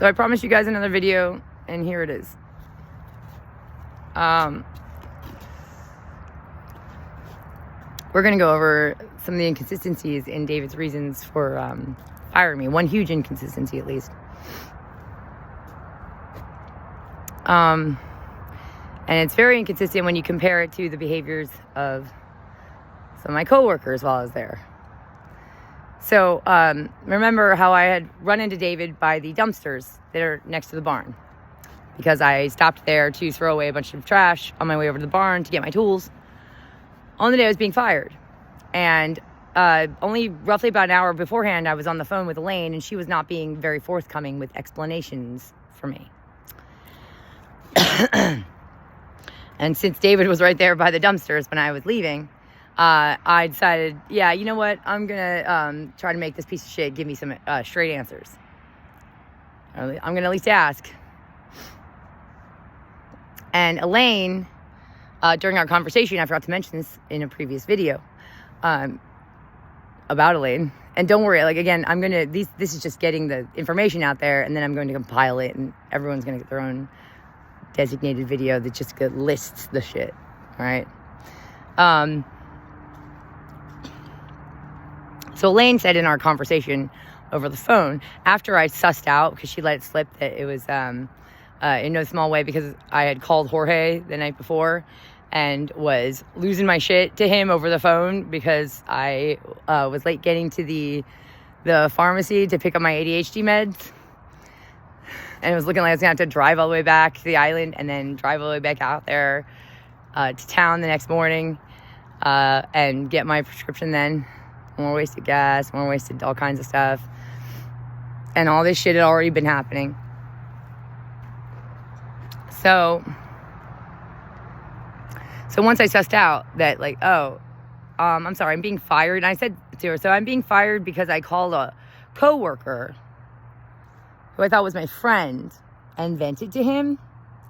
So I promised you guys another video, and here it is. We're going to go over some of the inconsistencies in David's reasons for firing me. One huge inconsistency, at least. And it's very inconsistent when you compare it to the behaviors of some of my coworkers while I was there. So, remember how I had run into David by the dumpsters that are next to the barn, because I stopped there to throw away a bunch of trash on my way over to the barn to get my tools on the day I was being fired. And only roughly about an hour beforehand, I was on the phone with Elaine, and she was not being very forthcoming with explanations for me. And since David was right there by the dumpsters when I was leaving, I decided, yeah, you know what? I'm going to try to make this piece of shit give me some straight answers. I'm going to at least ask. And Elaine, during our conversation, I forgot to mention this in a previous video about Elaine. And don't worry, like, again, I'm going to, this is just getting the information out there, and then I'm going to compile it, and everyone's going to get their own designated video that just lists the shit. All right. So Elaine said in our conversation over the phone, after I sussed out, because she let it slip that it was in no small way because I had called Jorge the night before and was losing my shit to him over the phone because I was late getting to the pharmacy to pick up my ADHD meds. And it was looking like I was going to have to drive all the way back to the island and then drive all the way back out there to town the next morning and get my prescription then. More wasted gas, more wasted all kinds of stuff. And all this shit had already been happening. So once I sussed out that, like, I'm sorry, I'm being fired. And I said to her, so I'm being fired because I called a coworker who I thought was my friend and vented to him.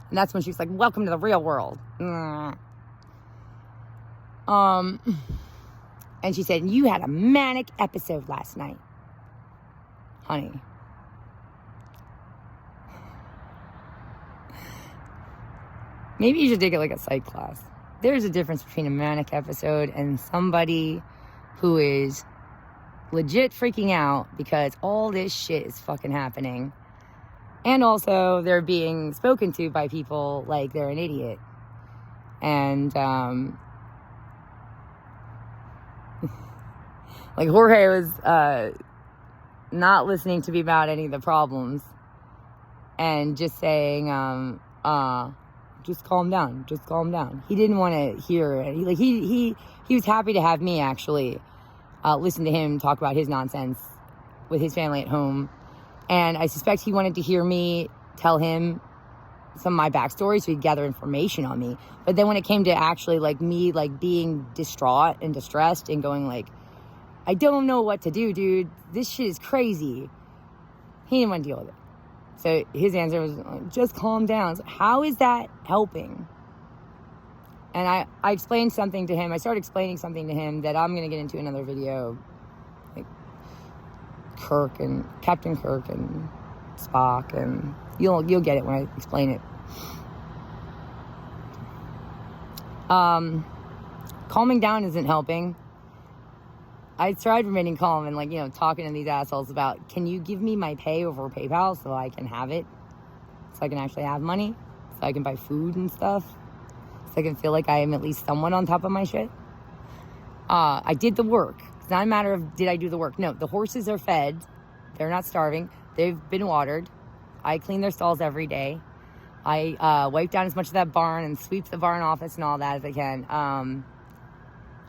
And that's when she was like, welcome to the real world. And she said, you had a manic episode last night. Honey. Maybe you should take it like a psych class. There's a difference between a manic episode and somebody who is legit freaking out because all this shit is fucking happening. And also they're being spoken to by people like they're an idiot. And, like Jorge was not listening to me about any of the problems and just saying, just calm down, just calm down. He didn't want to hear it. He was happy to have me actually listen to him talk about his nonsense with his family at home. And I suspect he wanted to hear me tell him some of my backstory so he'd gather information on me. But then when it came to actually like me like being distraught and distressed and going like, I don't know what to do, dude. This shit is crazy. He didn't want to deal with it. So his answer was, just calm down. So how is that helping? And I explained something to him. I started explaining something to him that I'm going to get into another video. Like Kirk and Captain Kirk and Spock. And you'll get it when I explain it. Calming down isn't helping. I tried remaining calm and, like, you know, talking to these assholes about, can you give me my pay over PayPal so I can have it? So I can actually have money? So I can buy food and stuff? So I can feel like I am at least somewhat on top of my shit? I did the work. It's not a matter of did I do the work. No, the horses are fed. They're not starving. They've been watered. I clean their stalls every day. I wipe down as much of that barn and sweep the barn office and all that as I can. I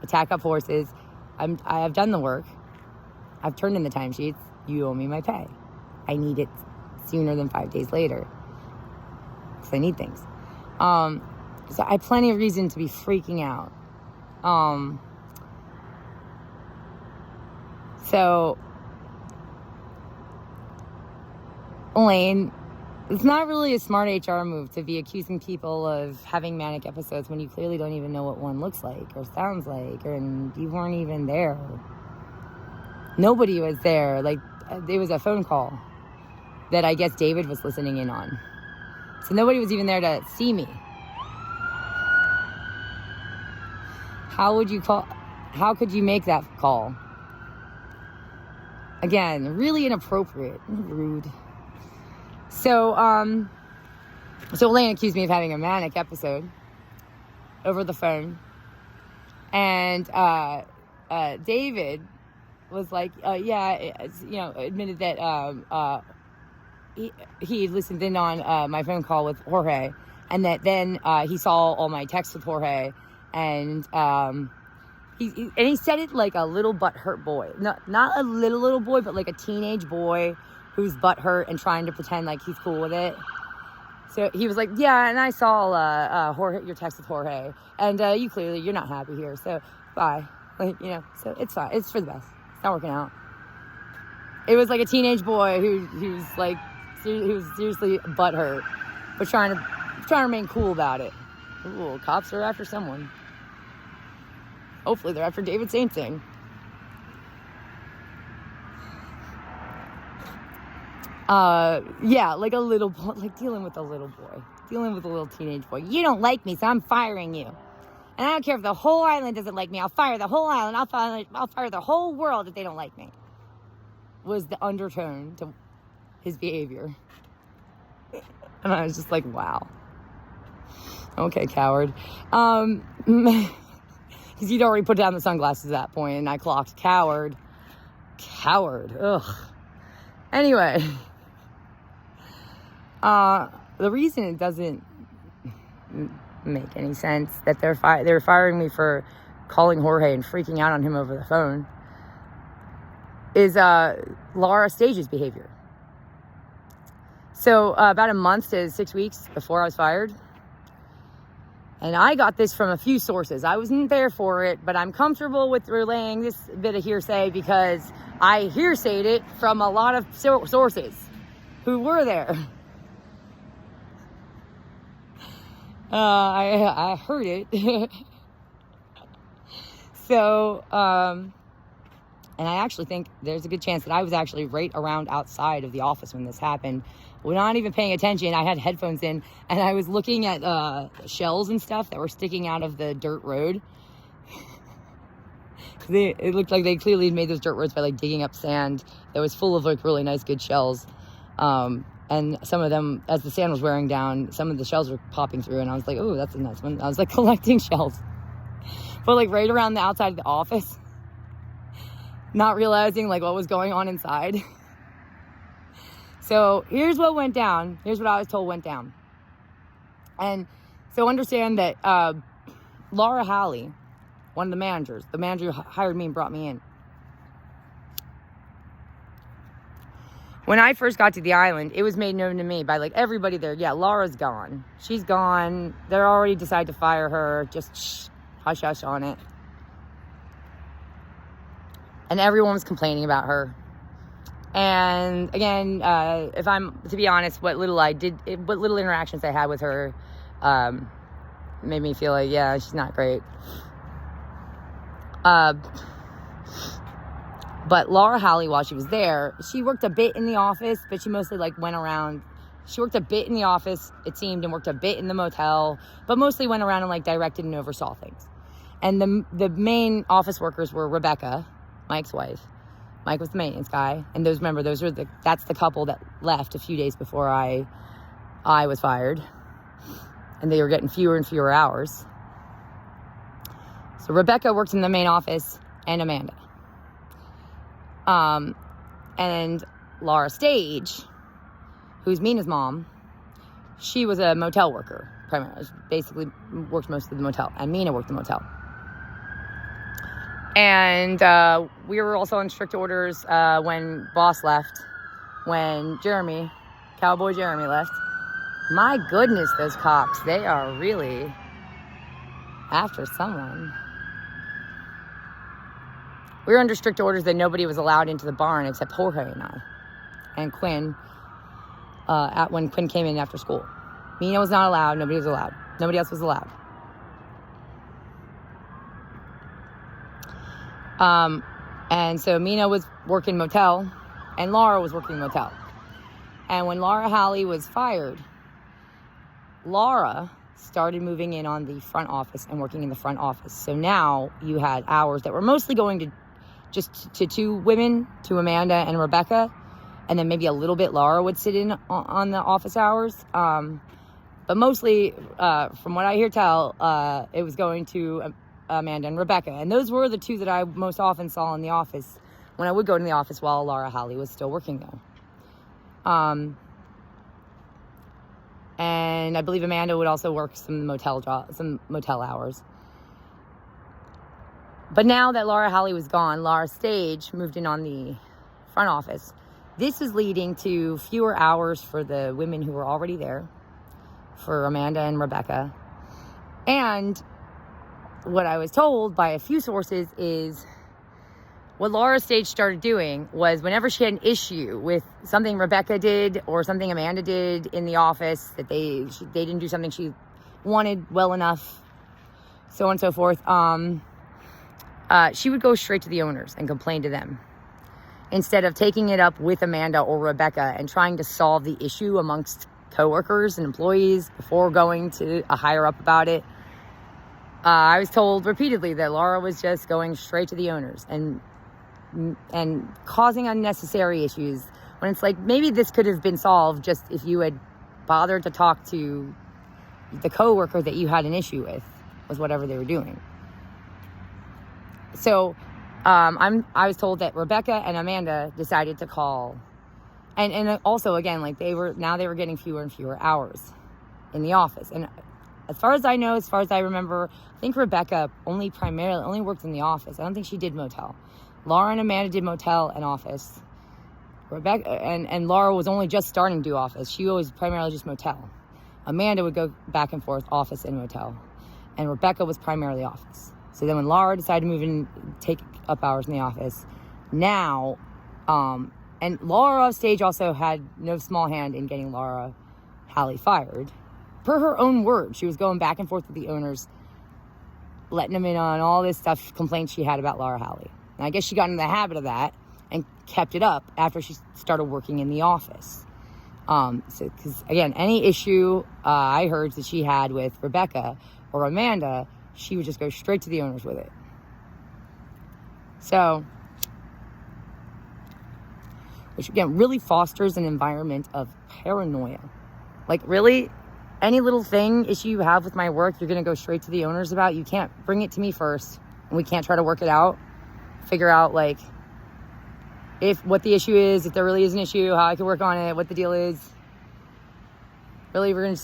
tack up horses. I have done the work. I've turned in the timesheets. You owe me my pay. I need it sooner than 5 days later. Because I need things. So I have plenty of reason to be freaking out. So, Elaine, it's not really a smart HR move to be accusing people of having manic episodes when you clearly don't even know what one looks like or sounds like, and you weren't even there. Nobody was there. Like, it was a phone call. that I guess David was listening in on. So nobody was even there to see me. How could you make that call? Again, really inappropriate and rude. So Elaine accused me of having a manic episode over the phone. And David was like, admitted that he listened in on my phone call with Jorge, and that then he saw all my texts with Jorge, and he said it like a little butthurt boy. Not a little boy, but like a teenage boy who's butthurt and trying to pretend like he's cool with it. So he was like, yeah, and I saw Jorge, your text with Jorge, and you're not happy here, so bye. Like, so it's fine. It's for the best. It's not working out. It was like a teenage boy who was seriously butthurt, but trying to remain cool about it. Ooh, cops are after someone. Hopefully they're after DavidSaintsing. Like a little boy, like dealing with a little teenage boy. You don't like me, so I'm firing you. And I don't care if the whole island doesn't like me. I'll fire the whole island. I'll fire the whole world if they don't like me. Was the undertone to his behavior. And I was just like, wow. Okay, coward. Because he'd already put down the sunglasses at that point, and I clocked coward. Ugh. Anyway. The reason it doesn't make any sense that they're firing me for calling Jorge and freaking out on him over the phone is Laura Stage's behavior. So about a month to 6 weeks before I was fired, and I got this from a few sources. I wasn't there for it, but I'm comfortable with relaying this bit of hearsay because I hearsayed it from a lot of sources who were there. I heard it. So, and I actually think there's a good chance that I was actually right around outside of the office when this happened. We're not even paying attention. I had headphones in, and I was looking at shells and stuff that were sticking out of the dirt road. It looked like they clearly made those dirt roads by like digging up sand that was full of like really nice, good shells. And some of them, as the sand was wearing down, some of the shells were popping through, and I was like, oh, that's a nice one. I was like collecting shells. But like right around the outside of the office, not realizing like what was going on inside. So here's what went down. Here's what I was told went down. And so understand that Laura Halley, one of the managers, the manager who hired me and brought me in, when I first got to the island, it was made known to me by like everybody there. Yeah, Laura's gone. She's gone. They're already decided to fire her. Just hush hush on it. And everyone was complaining about her. And again, if I'm to be honest, what little interactions I had with her made me feel like, yeah, she's not great. But Laura Halley, while she was there, she worked a bit in the office, but she mostly like went around. She worked a bit in the office, it seemed, and worked a bit in the motel, but mostly went around and like directed and oversaw things. And the main office workers were Rebecca, Mike's wife. Mike was the maintenance guy, and that's the couple that left a few days before I was fired, and they were getting fewer and fewer hours. So Rebecca worked in the main office, and Amanda. And Laura Stage, who's Mina's mom, she was a motel worker, primarily. She basically worked most of the motel, and Mina worked the motel. And we were also on strict orders when Boss left, when Cowboy Jeremy left. My goodness, those cops, they are really after someone. We were under strict orders that nobody was allowed into the barn except Jorge and I. And Quinn, when Quinn came in after school. Mina was not allowed. Nobody was allowed. Nobody else was allowed. And so Mina was working motel, and Laura was working motel. And when Laura Halley was fired, Laura started moving in on the front office and working in the front office. So now you had hours that were mostly going to just to two women, to Amanda and Rebecca, and then maybe a little bit Laura would sit in on the office hours. But mostly, from what I hear tell, it was going to Amanda and Rebecca. And those were the two that I most often saw in the office when I would go to the office while Laura Halley was still working there. And I believe Amanda would also work some motel hours. But now that Laura Halley was gone, Laura Stage moved in on the front office. This is leading to fewer hours for the women who were already there, for Amanda and Rebecca. And what I was told by a few sources is what Laura Stage started doing was whenever she had an issue with something Rebecca did or something Amanda did in the office, that they didn't do something she wanted well enough, so on and so forth, she would go straight to the owners and complain to them instead of taking it up with Amanda or Rebecca and trying to solve the issue amongst coworkers and employees before going to a higher up about it. I was told repeatedly that Laura was just going straight to the owners and causing unnecessary issues when it's like, maybe this could have been solved just if you had bothered to talk to the coworker that you had an issue with whatever they were doing. So I was told that Rebecca and Amanda decided to call, and also again, like they were getting fewer and fewer hours in the office. And as far as I know, as far as I remember, I think Rebecca only worked in the office. I don't think she did motel. Laura and Amanda did motel and office. Rebecca and Laura was only just starting to do office. She was primarily just motel. Amanda would go back and forth office and motel, and Rebecca was primarily office. So then when Laura decided to move in, take up hours in the office, now, and Laura Stage also had no small hand in getting Laura Halley fired. Per her own words, she was going back and forth with the owners, letting them in on all this stuff, complaints she had about Laura Halley. And I guess she got into the habit of that and kept it up after she started working in the office. Because again, any issue I heard that she had with Rebecca or Amanda, she would just go straight to the owners with it. So, which again really fosters an environment of paranoia. Like, really, any little issue you have with my work, you're going to go straight to the owners about. You can't bring it to me first, and we can't try to work it out, figure out like what the issue is, if there really is an issue, how I can work on it, what the deal is. Really, we're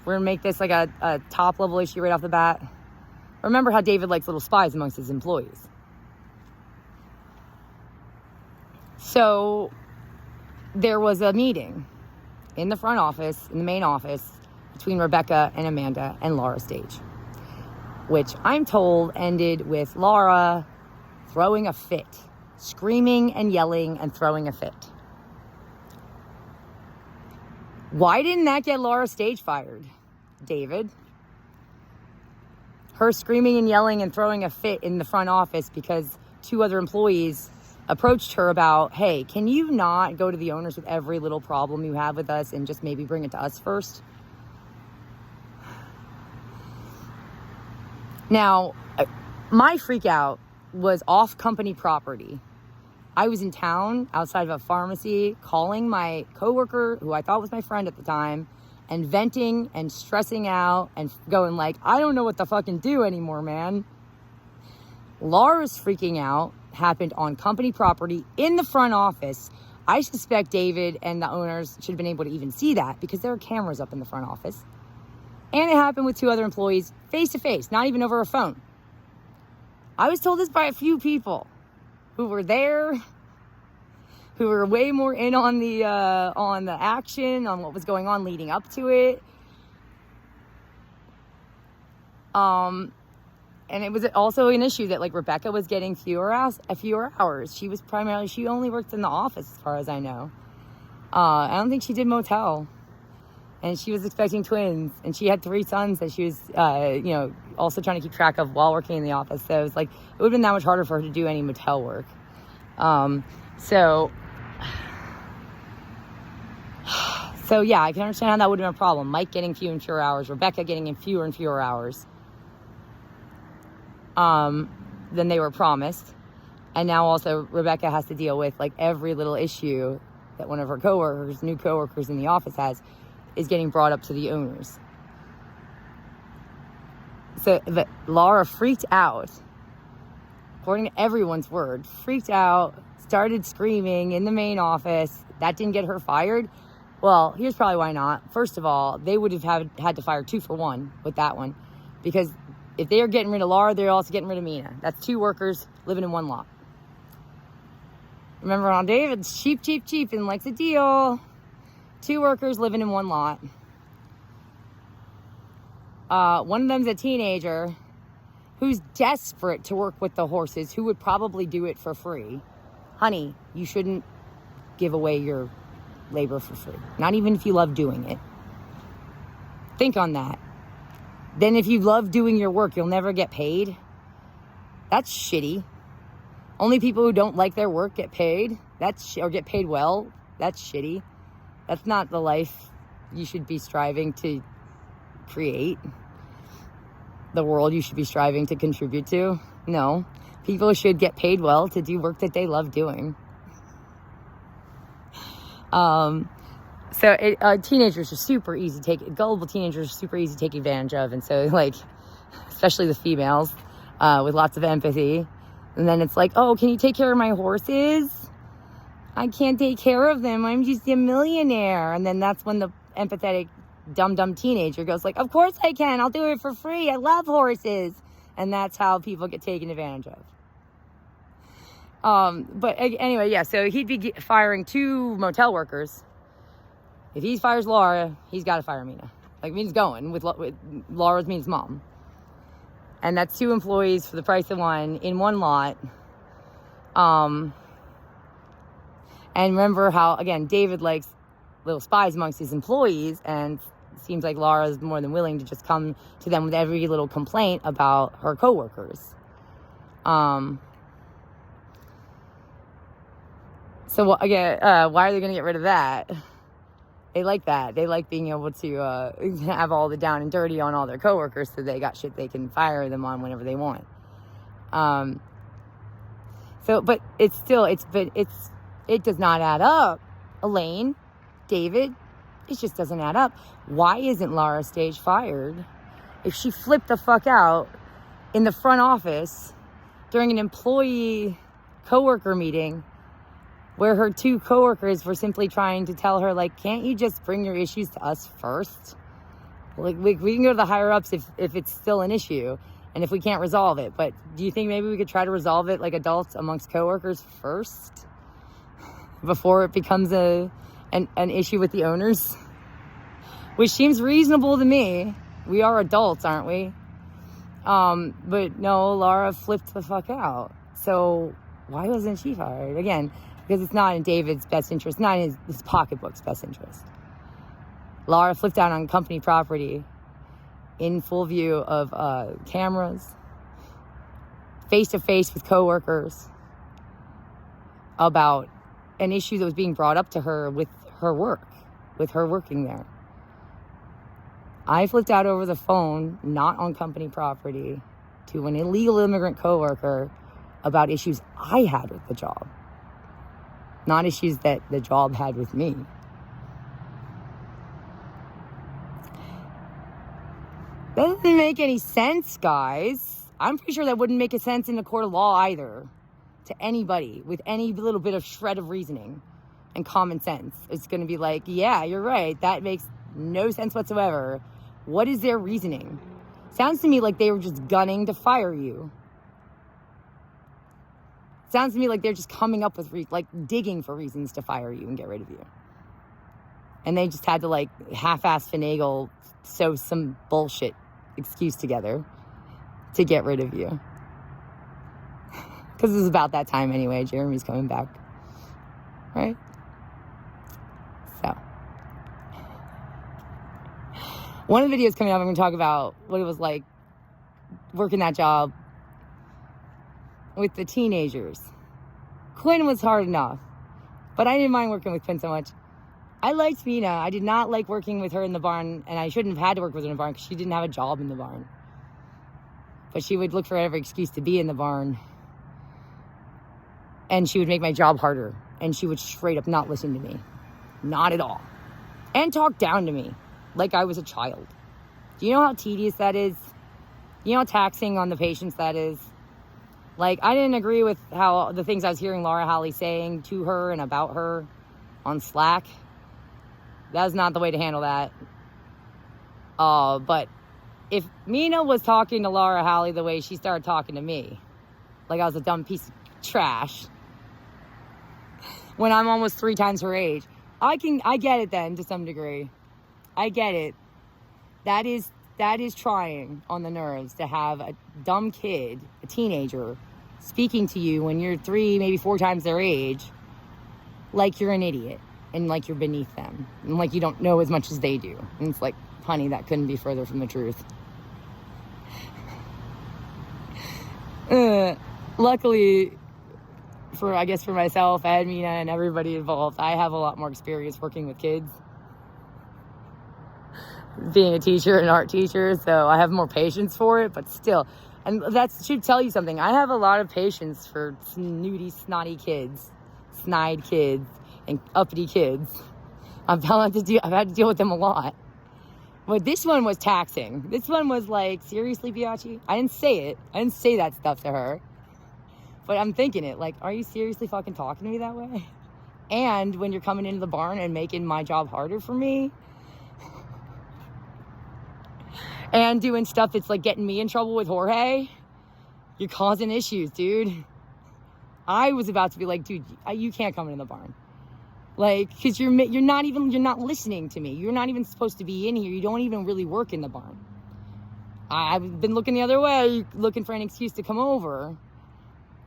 gonna make this like a top level issue right off the bat. Remember how David likes little spies amongst his employees. So there was a meeting in the front office, in the main office, between Rebecca and Amanda and Laura Stage, which I'm told ended with Laura throwing a fit, screaming and yelling and throwing a fit. Why didn't that get Laura Stage fired, David? Her screaming and yelling and throwing a fit in the front office because two other employees approached her about, hey, can you not go to the owners with every little problem you have with us and just maybe bring it to us first? Now, my freak out was off company property. I was in town outside of a pharmacy calling my coworker, who I thought was my friend at the time, and venting and stressing out and going like, I don't know what to fucking do anymore, man. Laura's freaking out happened on company property in the front office. I suspect David and the owners should have been able to even see that because there are cameras up in the front office. And it happened with two other employees face to face, not even over a phone. I was told this by a few people who were there, who were way more in on the action, on what was going on leading up to it. And it was also an issue that like Rebecca was getting fewer hours. She only worked in the office as far as I know. I don't think she did motel. And she was expecting twins, and she had 3 sons that she was, also trying to keep track of while working in the office. So it was like, it would have been that much harder for her to do any motel work. So So, yeah, I can understand how that would have been a problem. Mike getting fewer and fewer hours. Rebecca getting in fewer and fewer hours than they were promised. And now also Rebecca has to deal with, like, every little issue that one of her coworkers, new coworkers in the office has, is getting brought up to the owners. So Laura freaked out, according to everyone's word, freaked out, started screaming in the main office. That didn't get her fired. Well, here's probably why not. First of all, they would have had to fire 2 for 1 with that one. Because if they're getting rid of Laura, they're also getting rid of Mina. That's 2 workers living in one lot. Remember on David's cheap and likes a deal. 2 workers living in one lot. One of them's a teenager who's desperate to work with the horses, who would probably do it for free. Honey, you shouldn't give away your labor for free. Not even if you love doing it. Think on that. Then if you love doing your work, you'll never get paid. That's shitty. Only people who don't like their work get paid. Or get paid well. That's shitty. That's not the life you should be striving to create. The world you should be striving to contribute to. No. People should get paid well to do work that they love doing. Teenagers are super easy to take, gullible teenagers are super easy to take advantage of. And so, like, especially the females, with lots of empathy. And then it's like, oh, can you take care of my horses? I can't take care of them. I'm just a millionaire. And then that's when the empathetic, dumb teenager goes like, of course I can. I'll do it for free. I love horses. And that's how people get taken advantage of. But anyway, yeah, so he'd be firing 2 motel workers. If he fires Laura, he's got to fire Mina. Like, Mina's going with Laura's Mina's mom. And that's 2 employees for the price of 1 in one lot. And remember how, again, David likes little spies amongst his employees, and it seems like Laura is more than willing to just come to them with every little complaint about her coworkers. So again, why are they going to get rid of that? They like that. They like being able to have all the down and dirty on all their coworkers, so they got shit they can fire them on whenever they want. But it does not add up. Elaine, David, it just doesn't add up. Why isn't Laura Stage fired? If she flipped the fuck out in the front office during an employee coworker meeting, where her 2 coworkers were simply trying to tell her, like, can't you just bring your issues to us first? Like, we can go to the higher ups if it's still an issue and if we can't resolve it. But do you think maybe we could try to resolve it like adults amongst coworkers first before it becomes an issue with the owners? Which seems reasonable to me. We are adults, aren't we? But no, Laura flipped the fuck out. So why wasn't she fired? Again, because it's not in David's best interest, not in his pocketbook's best interest. Laura flipped out on company property in full view of cameras, face-to-face with coworkers, about an issue that was being brought up to her with her work, with her working there. I flipped out over the phone, not on company property, to an illegal immigrant coworker about issues I had with the job. Not issues that the job had with me. That doesn't make any sense, guys. I'm pretty sure that wouldn't make a sense in the court of law either. To anybody with any little bit of shred of reasoning and common sense. It's going to be like, yeah, you're right. That makes no sense whatsoever. What is their reasoning? Sounds to me like they were just gunning to fire you. Sounds to me like they're just coming up with, digging for reasons to fire you and get rid of you. And they just had to, half-ass finagle, sew some bullshit excuse together to get rid of you. Because it was about that time anyway. Jeremy's coming back. Right? So. One of the videos coming up, I'm going to talk about what it was like working that job with the teenagers. Quinn was hard enough, but I didn't mind working with Quinn so much. I liked Mina. I did not like working with her in the barn, and I shouldn't have had to work with her in the barn because she didn't have a job in the barn. But she would look for every excuse to be in the barn. And she would make my job harder. And she would straight up not listen to me. Not at all. And talk down to me like I was a child. Do you know how tedious that is? You know how taxing on the patients that is? Like, I didn't agree with how the things I was hearing Laura Halley saying to her and about her on Slack. That was not the way to handle that. But if Mina was talking to Laura Halley the way she started talking to me, like I was a dumb piece of trash, when I'm almost 3 times her age, I get it then to some degree. I get it. That is trying on the nerves to have a dumb kid, a teenager, speaking to you when you're 3, maybe 4 times their age, like you're an idiot and like you're beneath them and like you don't know as much as they do. And it's like, honey, that couldn't be further from the truth. Luckily, for myself and Mina and everybody involved, I have a lot more experience working with kids. Being a teacher, an art teacher, so I have more patience for it, but still. And that should tell you something. I have a lot of patience for snooty, snotty kids, snide kids, and uppity kids. I've had to deal with them a lot. But this one was taxing. This one was like, seriously, Biaggi? I didn't say it. I didn't say that stuff to her. But I'm thinking it, like, are you seriously fucking talking to me that way? And when you're coming into the barn and making my job harder for me, and doing stuff that's like getting me in trouble with Jorge, you're causing issues, dude. I was about to be like, dude, you can't come in the barn. Like, because you're not listening to me. You're not even supposed to be in here. You don't even really work in the barn. I've been looking the other way, looking for an excuse to come over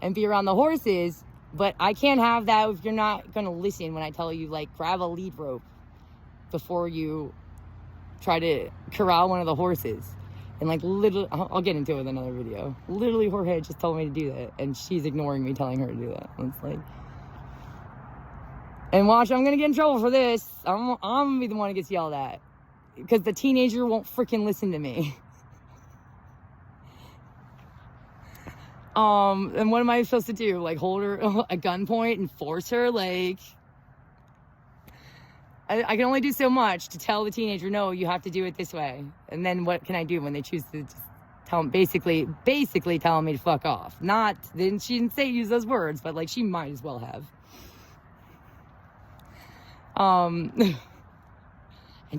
and be around the horses, but I can't have that if you're not going to listen when I tell you, like, grab a lead rope before you try to corral one of the horses. And, like, literally, I'll get into it with another video. Literally, Jorge just told me to do that, and she's ignoring me telling her to do that. And it's like, and watch, I'm going to get in trouble for this. I'm going to be the one who gets yelled at. Because the teenager won't freaking listen to me. And what am I supposed to do? Like, hold her at gunpoint and force her? Like, I can only do so much to tell the teenager, no, you have to do it this way. And then what can I do when they choose to just tell them, basically telling me to fuck off? She didn't say use those words, but, like, she might as well have. And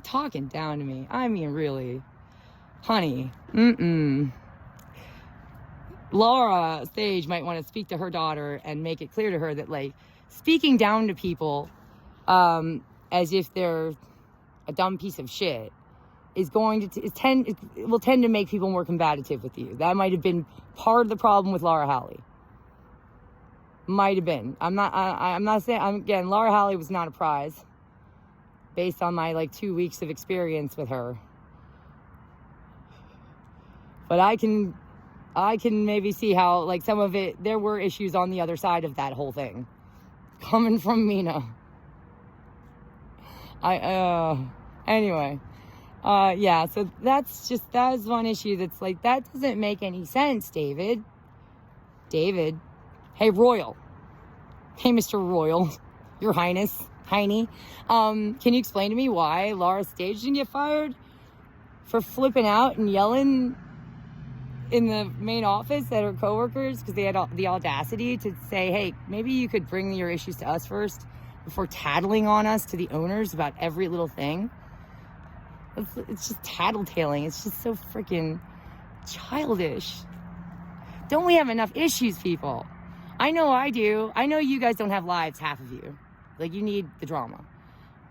talking down to me. I mean, really. Honey. Laura Sage might want to speak to her daughter and make it clear to her that, like, speaking down to people as if they're a dumb piece of shit is going to it will tend to make people more combative with you. That might have been part of the problem with Laura Halley. Might have been. I'm not saying, again, Laura Halley was not a prize based on my, like, 2 weeks of experience with her. But I can maybe see how, like, some of it, there were issues on the other side of that whole thing. Coming from Mina. Anyway. Yeah, so that is one issue that's like, that doesn't make any sense, David. Hey, Royal. Hey, Mr. Royal. Your Highness. Heine. Can you explain to me why Laura Stage didn't get fired for flipping out and yelling in the main office at her coworkers because they had the audacity to say, hey, maybe you could bring your issues to us first before tattling on us to the owners about every little thing? It's just tattletaling. It's just so freaking childish. Don't we have enough issues, people? I know I do. I know you guys don't have lives, half of you. Like, you need the drama.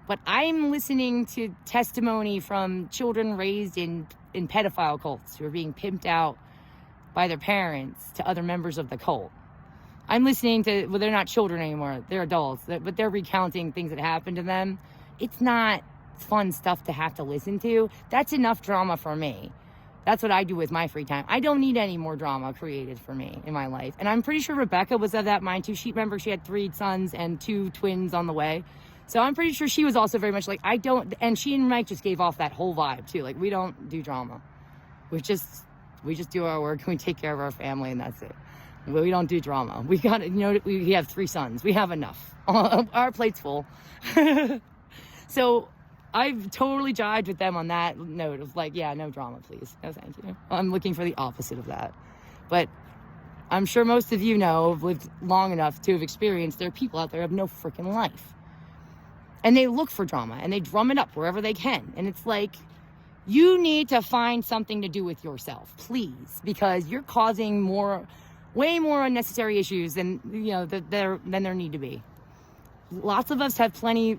But I'm listening to testimony from children raised in pedophile cults who are being pimped out by their parents to other members of the cult. I'm listening to, well, they're not children anymore. They're adults. But they're recounting things that happened to them. It's not fun stuff to have to listen to. That's enough drama for me. That's what I do with my free time. I don't need any more drama created for me in my life. And I'm pretty sure Rebecca was of that mind too. She had 3 sons and 2 twins on the way. So I'm pretty sure she was also very much like, I don't, and she and Mike just gave off that whole vibe too. Like, we don't do drama. We just do our work and we take care of our family and that's it. We don't do drama. We got, you know, we have 3 sons. We have enough. Our plate's full. So I've totally jived with them on that note of like, yeah, no drama, please. No, thank you. I'm looking for the opposite of that. But I'm sure most of you know, have lived long enough to have experienced there are people out there who have no freaking life. And they look for drama and they drum it up wherever they can. And it's like, you need to find something to do with yourself, please, because you're causing way more unnecessary issues than, you know, than there need to be. Lots of us have plenty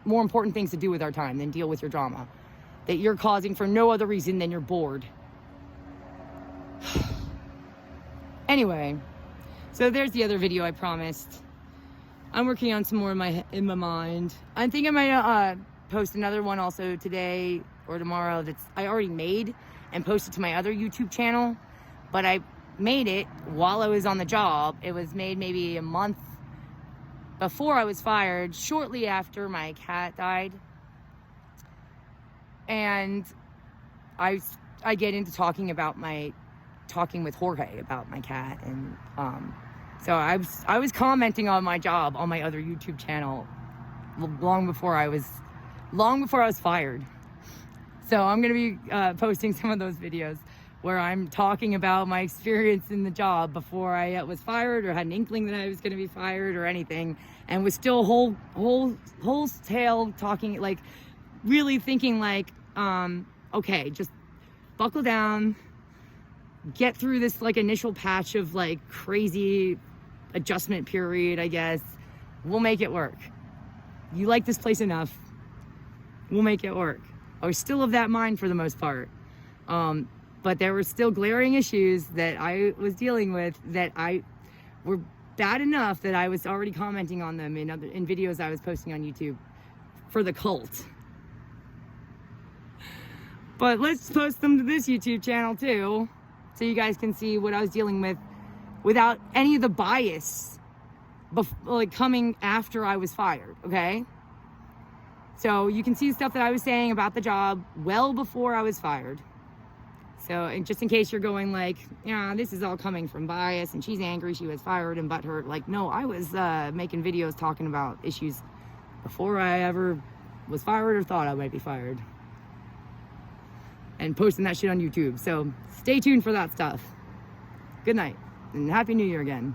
more important things to do with our time than deal with your drama that you're causing for no other reason than you're bored. Anyway, so there's the other video I promised. I'm working on some more in my mind. I think I might post another one also today or tomorrow that's I already made and posted to my other YouTube channel, but I made it while I was on the job. It was made maybe a month before I was fired, shortly after my cat died. And I get into talking with Jorge about my cat, and so I was commenting on my job on my other YouTube channel long before I was fired. So I'm gonna be posting some of those videos where I'm talking about my experience in the job before I was fired or had an inkling that I was gonna be fired or anything, and was still wholesale talking, like really thinking like, okay, just buckle down, get through this like initial patch of like crazy adjustment period, I guess. We'll make it work. You like this place enough. We'll make it work. I was still of that mind for the most part. But there were still glaring issues that I was dealing with that were bad enough that I was already commenting on them in videos I was posting on YouTube for the cult. But let's post them to this YouTube channel too, so you guys can see what I was dealing with without any of the bias like coming after I was fired, okay? So you can see stuff that I was saying about the job well before I was fired. So, and just in case you're going like, yeah, this is all coming from bias and she's angry she was fired and butthurt, like, no, I was making videos talking about issues before I ever was fired or thought I might be fired, and posting that shit on YouTube. So stay tuned for that stuff. Good night and Happy New Year again.